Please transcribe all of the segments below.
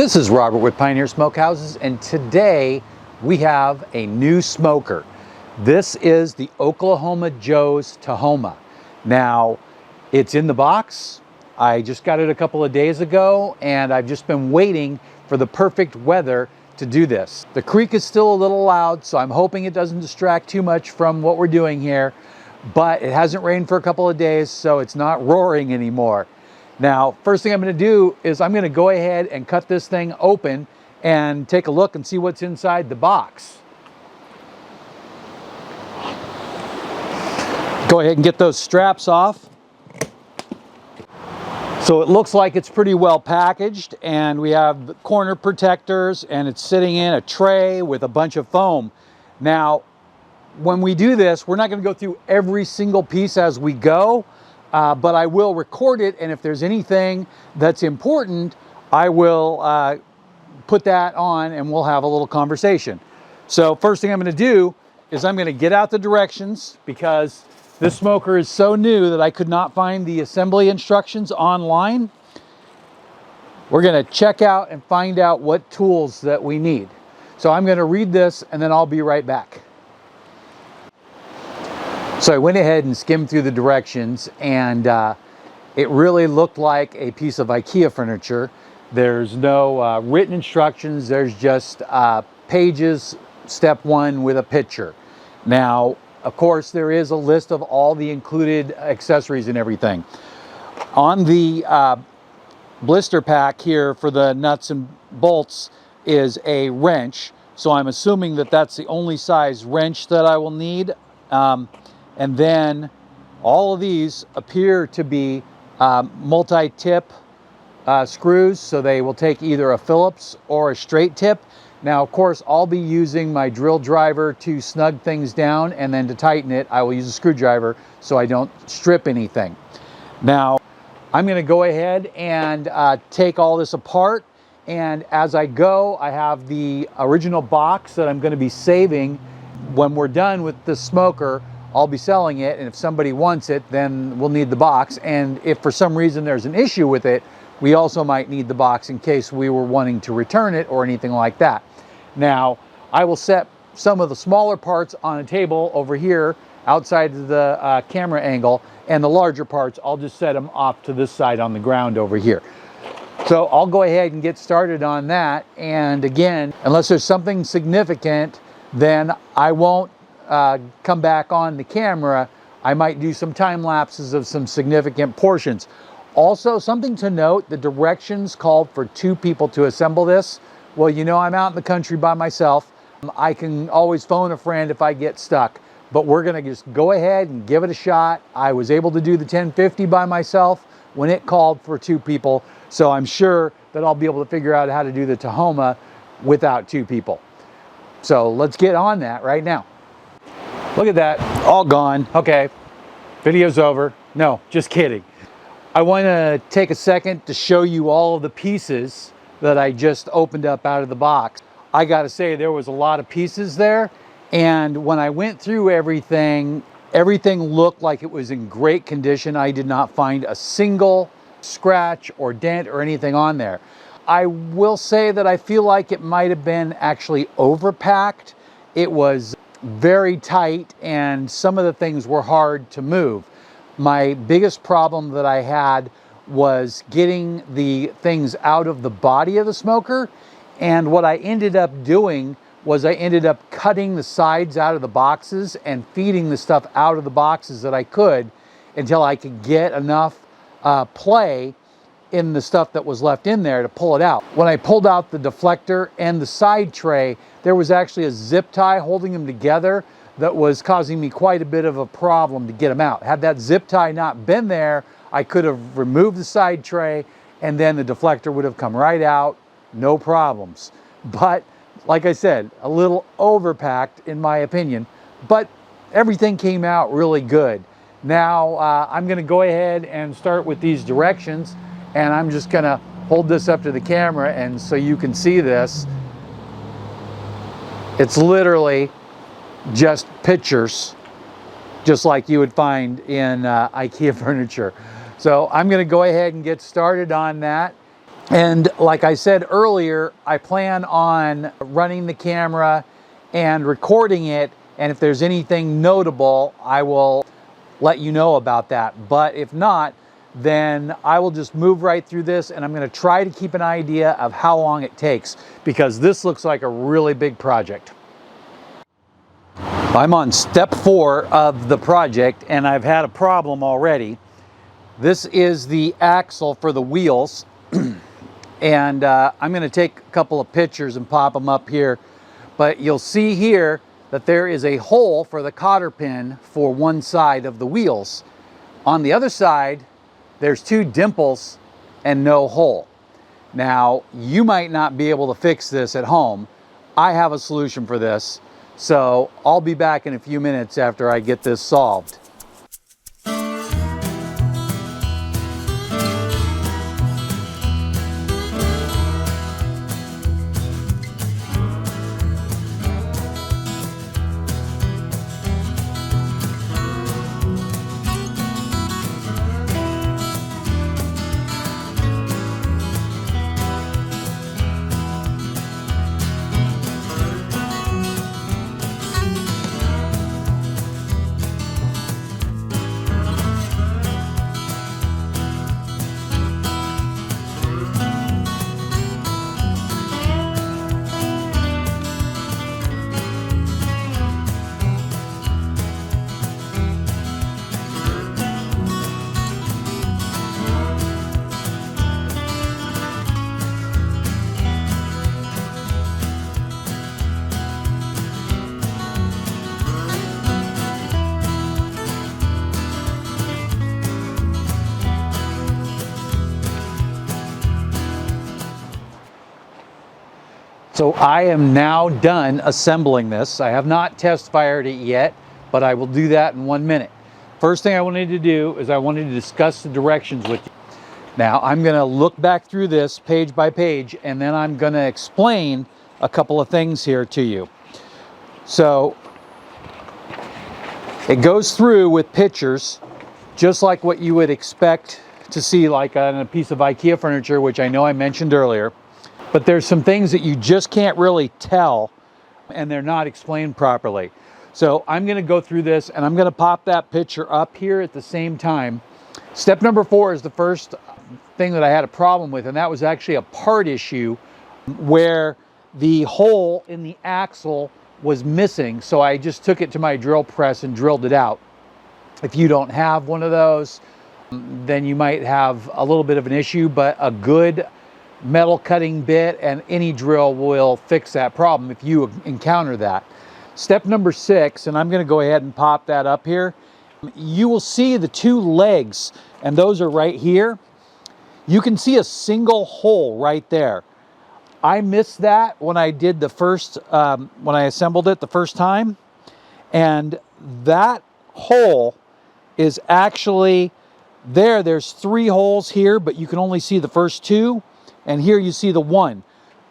This is Robert with Pioneer Smokehouses, and today we have a new smoker. This is the Oklahoma Joe Tahoma. Now, it's in the box. I just got it a couple of days ago, and I've just been waiting for the perfect weather to do this. The creek is still a little loud, so I'm hoping it doesn't distract too much from what we're doing here, but it hasn't rained for a couple of days, so it's not roaring anymore. Now, first thing I'm going to do is I'm going to go ahead and cut this thing open and take a look and see what's inside the box. Go ahead and get those straps off. So it looks like it's pretty well packaged, and we have the corner protectors, and it's sitting in a tray with a bunch of foam. Now, when we do this, we're not going to go through every single piece as we go. But I will record it, and if there's anything that's important, I will put that on and we'll have a little conversation. So first thing I'm going to do is I'm going to get out the directions, because this smoker is so new that I could not find the assembly instructions online. We're going to check out and find out what tools that we need. So I'm going to read this and then I'll be right back. So I went ahead and skimmed through the directions, and it really looked like a piece of IKEA furniture. There's no written instructions. There's just pages, step one with a picture. Now, of course, there is a list of all the included accessories and everything. On the blister pack here for the nuts and bolts is a wrench. So I'm assuming that that's the only size wrench that I will need. And then all of these appear to be multi-tip screws, so they will take either a Phillips or a straight tip. Now, of course, I'll be using my drill driver to snug things down, and then to tighten it, I will use a screwdriver so I don't strip anything. Now, I'm going to go ahead and take all this apart, and as I go, I have the original box that I'm going to be saving. When we're done with the smoker, I'll be selling it, and if somebody wants it, then we'll need the box. And if for some reason there's an issue with it, we also might need the box in case we were wanting to return it or anything like that. Now, I will set some of the smaller parts on a table over here outside of the camera angle, and the larger parts, I'll just set them off to this side on the ground over here. So I'll go ahead and get started on that. And again, unless there's something significant, then I won't come back on the camera. I might do some time lapses of some significant portions. Also, something to note, the directions called for 2 people to assemble this. Well, you know, I'm out in the country by myself. I can always phone a friend if I get stuck, but we're gonna just go ahead and give it a shot. I was able to do the 1050 by myself when it called for 2 people, so I'm sure that I'll be able to figure out how to do the Tahoma without 2 people. So let's get on that right now. Look at that, all gone. Okay, video's over. No, just kidding. I want to take a second to show you all of the pieces that I just opened up out of the box. I gotta say, there was a lot of pieces there, and when I went through everything looked like it was in great condition. I did not find a single scratch or dent or anything on there. I will say that I feel like it might have been actually overpacked. It was very tight, and some of the things were hard to move. My biggest problem that I had was getting the things out of the body of the smoker, and what I ended up doing was I ended up cutting the sides out of the boxes and feeding the stuff out of the boxes that I could until I could get enough play in the stuff that was left in there to pull it out. When I pulled out the deflector and the side tray, there was actually a zip tie holding them together that was causing me quite a bit of a problem to get them out. Had that zip tie not been there, I could have removed the side tray, and then the deflector would have come right out, no problems. But like I said, a little overpacked in my opinion, but everything came out really good. Now I'm gonna go ahead and start with these directions, and I'm just gonna hold this up to the camera and so you can see this. It's literally just pictures, just like you would find in IKEA furniture. So I'm gonna go ahead and get started on that. And like I said earlier, I plan on running the camera and recording it, and if there's anything notable, I will let you know about that. But if not, then I will just move right through this, and I'm going to try to keep an idea of how long it takes, because this looks like a really big project. I'm on step 4 of the project, and I've had a problem already. This is the axle for the wheels. And I'm going to take a couple of pictures and pop them up here. But you'll see here that there is a hole for the cotter pin for one side of the wheels. On the other side, there's 2 dimples and no hole. Now, you might not be able to fix this at home. I have a solution for this. So I'll be back in a few minutes after I get this solved. So I am now done assembling this. I have not test fired it yet, but I will do that in 1 minute. First thing I wanted to do is I wanted to discuss the directions with you. Now I'm going to look back through this page by page, and then I'm going to explain a couple of things here to you. So it goes through with pictures, just like what you would expect to see like on a piece of IKEA furniture, which I know I mentioned earlier. But there's some things that you just can't really tell, and they're not explained properly. So I'm going to go through this, and I'm going to pop that picture up here at the same time. Step number 4 is the first thing that I had a problem with, and that was actually a part issue where the hole in the axle was missing. So I just took it to my drill press and drilled it out. If you don't have one of those, then you might have a little bit of an issue, but a good metal cutting bit and any drill will fix that problem if you encounter that. Step number 6, and I'm going to go ahead and pop that up here. You will see the 2 legs, and those are right here. You can see a single hole right there. I missed that when I did the first, when I assembled it the first time, and that hole is actually there. There's 3 holes here, but you can only see the first 2. And here you see the 1.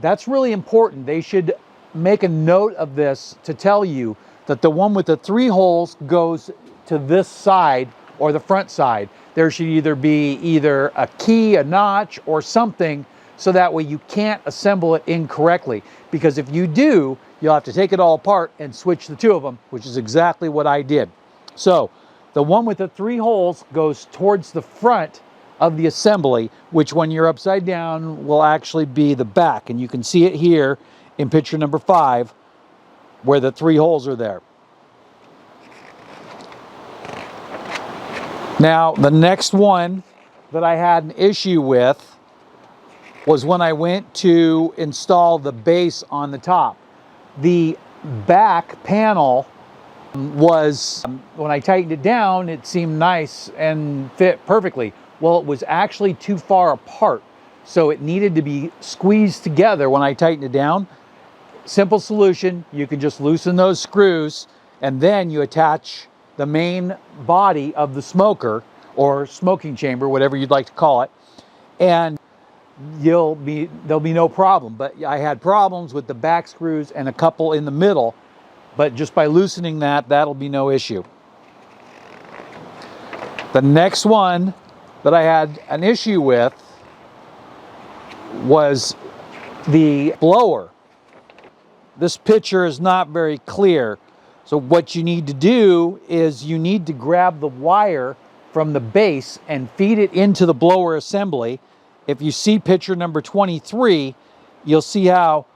That's really important. They should make a note of this to tell you that the one with the 3 holes goes to this side or the front side. There should either be a key, a notch, or something, so that way you can't assemble it incorrectly. Because if you do, you'll have to take it all apart and switch the 2 of them, which is exactly what I did. So the one with the 3 holes goes towards the front of the assembly, which when you're upside down will actually be the back. And you can see it here in picture number 5 where the 3 holes are there. Now the next one that I had an issue with was when I went to install the base on the top. The back panel was, when I tightened it down, it seemed nice and fit perfectly. Well, it was actually too far apart, so it needed to be squeezed together when I tightened it down. Simple solution, you can just loosen those screws, and then you attach the main body of the smoker, or smoking chamber, whatever you'd like to call it, and there'll be no problem. But I had problems with the back screws and a couple in the middle, but just by loosening that'll be no issue. The next one that I had an issue with was the blower. This picture is not very clear. So what you need to do is you need to grab the wire from the base and feed it into the blower assembly. If you see picture number 23, you'll see how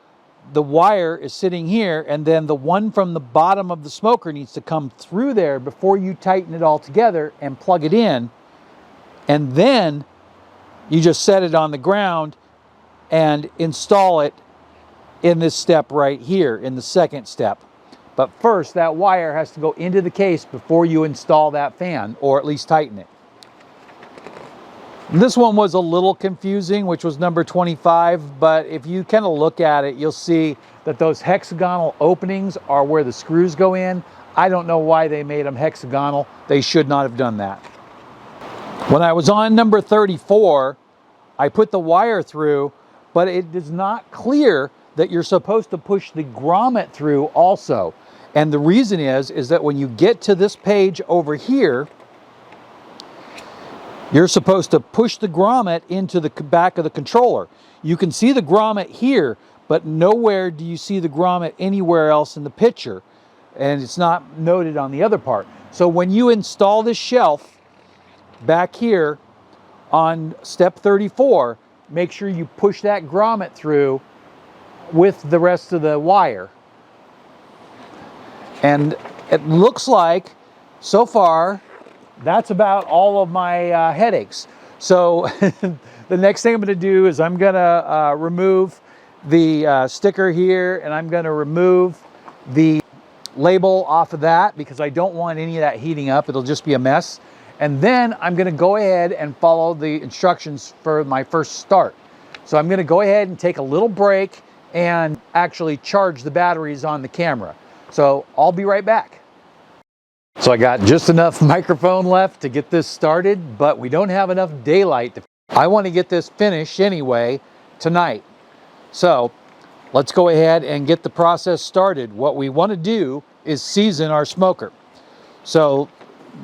the wire is sitting here, and then the one from the bottom of the smoker needs to come through there before you tighten it all together and plug it in. And then you just set it on the ground and install it in this step right here, in the second step. But first, that wire has to go into the case before you install that fan, or at least tighten it. This one was a little confusing, which was number 25, but if you kind of look at it, you'll see that those hexagonal openings are where the screws go in. I don't know why they made them hexagonal. They should not have done that. When I was on number 34, I put the wire through, but it is not clear that you're supposed to push the grommet through also. And the reason is that when you get to this page over here, you're supposed to push the grommet into the back of the controller. You can see the grommet here, but nowhere do you see the grommet anywhere else in the picture. And it's not noted on the other part. So when you install this shelf back here on step 34, make sure you push that grommet through with the rest of the wire. And it looks like, so far, that's about all of my headaches. So the next thing I'm going to do is I'm going to remove the sticker here, and I'm going to remove the label off of that because I don't want any of that heating up. It'll just be a mess. And then I'm going to go ahead and follow the instructions for my first start. So I'm going to go ahead and take a little break and actually charge the batteries on the camera. So I'll be right back. So I got just enough microphone left to get this started, but we don't have enough daylight. I want to get this finished anyway tonight. So let's go ahead and get the process started. What we want to do is season our smoker. So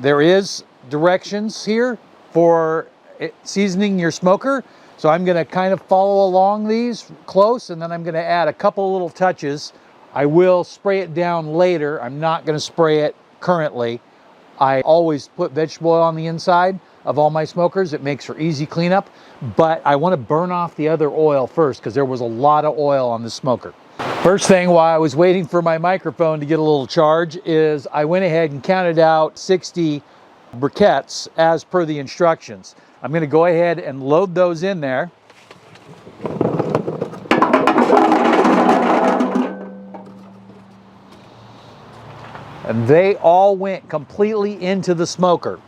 there is directions here for seasoning your smoker. So I'm going to kind of follow along these close, and then I'm going to add a couple little touches. I will spray it down later. I'm not going to spray it currently. I always put vegetable oil on the inside of all my smokers. It makes for easy cleanup, but I want to burn off the other oil first because there was a lot of oil on the smoker. First thing while I was waiting for my microphone to get a little charge is I went ahead and counted out 60 briquettes as per the instructions. I'm going to go ahead and load those in there. And they all went completely into the smoker.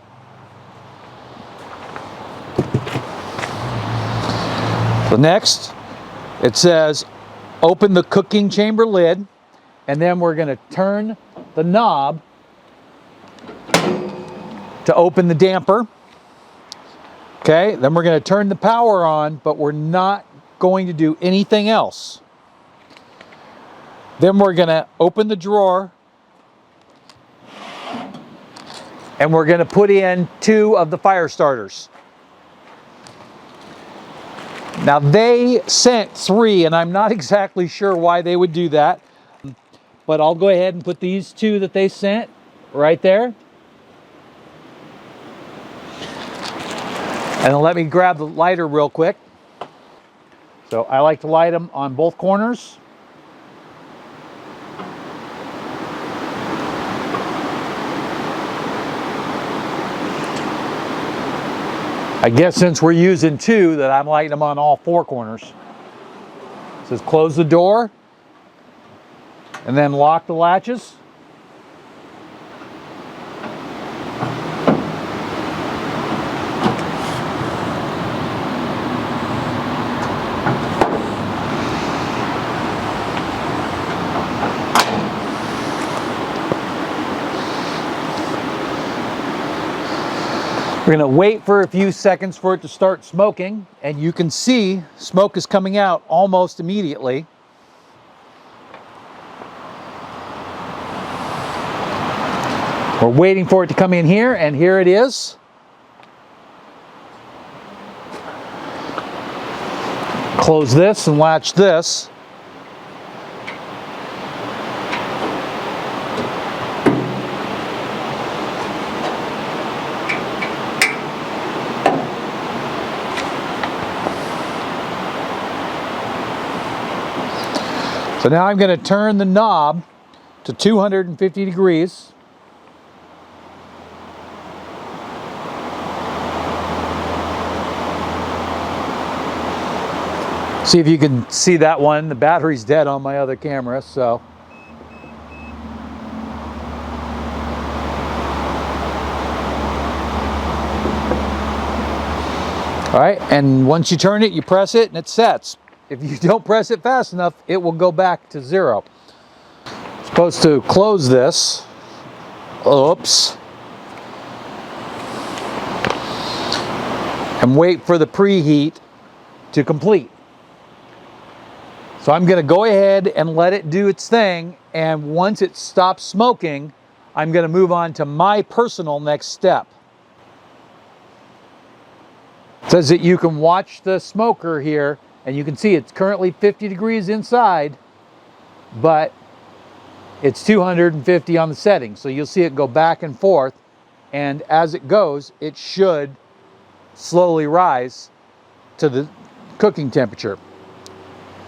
So next, it says open the cooking chamber lid, and then we're going to turn the knob to open the damper. Okay, then we're going to turn the power on, but we're not going to do anything else. Then we're going to open the drawer, and we're going to put in 2 of the fire starters. Now they sent 3, and I'm not exactly sure why they would do that, but I'll go ahead and put these 2 that they sent right there. And then let me grab the lighter real quick. So I like to light them on both corners. I guess since we're using 2, that I'm lighting them on all 4 corners. It says close the door and then lock the latches. We're going to wait for a few seconds for it to start smoking, and you can see smoke is coming out almost immediately. We're waiting for it to come in here, and here it is. Close this and latch this. So now I'm going to turn the knob to 250 degrees. See if you can see that one. The battery's dead on my other camera, so. All right, and once you turn it, you press it and it sets. If you don't press it fast enough, it will go back to 0. Supposed to close this. Oops. And wait for the preheat to complete. So I'm going to go ahead and let it do its thing, and once it stops smoking, I'm going to move on to my personal next step. It says that you can watch the smoker here, and you can see it's currently 50 degrees inside, but it's 250 on the setting. So you'll see it go back and forth, and as it goes, it should slowly rise to the cooking temperature.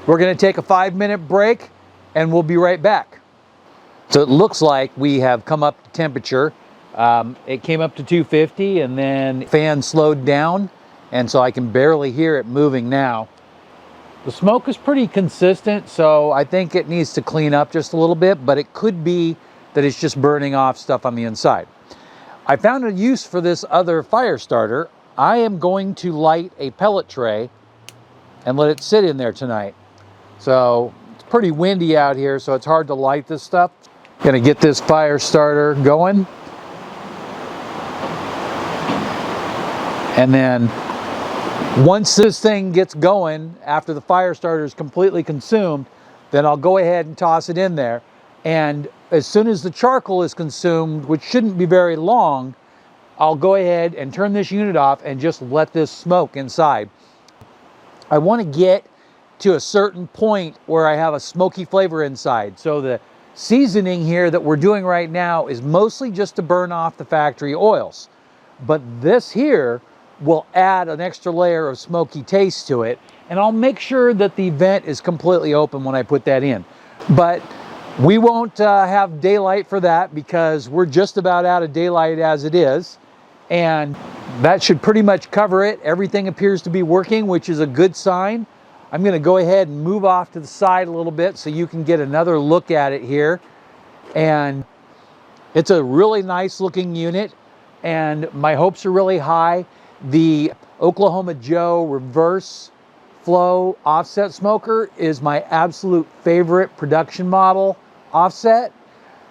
We're going to take a 5-minute break and we'll be right back. So it looks like we have come up to temperature. It came up to 250 and then the fan slowed down, and so I can barely hear it moving now. The smoke is pretty consistent, so I think it needs to clean up just a little bit, but it could be that it's just burning off stuff on the inside. I found a use for this other fire starter. I am going to light a pellet tray and let it sit in there tonight. So it's pretty windy out here, so it's hard to light this stuff. Gonna get this fire starter going. And then once this thing gets going, after the fire starter is completely consumed, then I'll go ahead and toss it in there. And as soon as the charcoal is consumed, which shouldn't be very long, I'll go ahead and turn this unit off and just let this smoke inside. I want to get to a certain point where I have a smoky flavor inside. So the seasoning here that we're doing right now is mostly just to burn off the factory oils. But this here will add an extra layer of smoky taste to it. And I'll make sure that the vent is completely open when I put that in. But we won't have daylight for that because we're just about out of daylight as it is. And that should pretty much cover it. Everything appears to be working, which is a good sign. I'm going to go ahead and move off to the side a little bit so you can get another look at it here. And it's a really nice looking unit, and my hopes are really high. The Oklahoma Joe reverse flow offset smoker is my absolute favorite production model offset.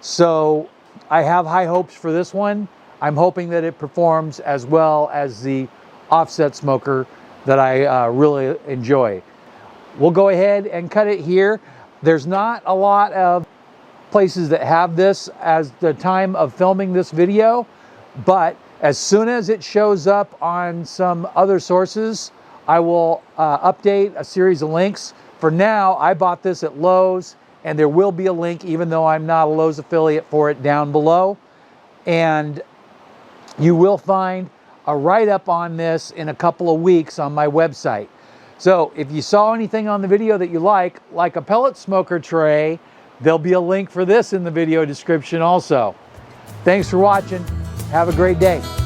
So I have high hopes for this one. I'm hoping that it performs as well as the offset smoker that I really enjoy. We'll go ahead and cut it here. There's not a lot of places that have this as the time of filming this video, but as soon as it shows up on some other sources, I will update a series of links. For now, I bought this at Lowe's, and there will be a link, even though I'm not a Lowe's affiliate, for it down below. And you will find a write-up on this in a couple of weeks on my website. So if you saw anything on the video that you like a pellet smoker tray, there'll be a link for this in the video description also. Thanks for watching. Have a great day.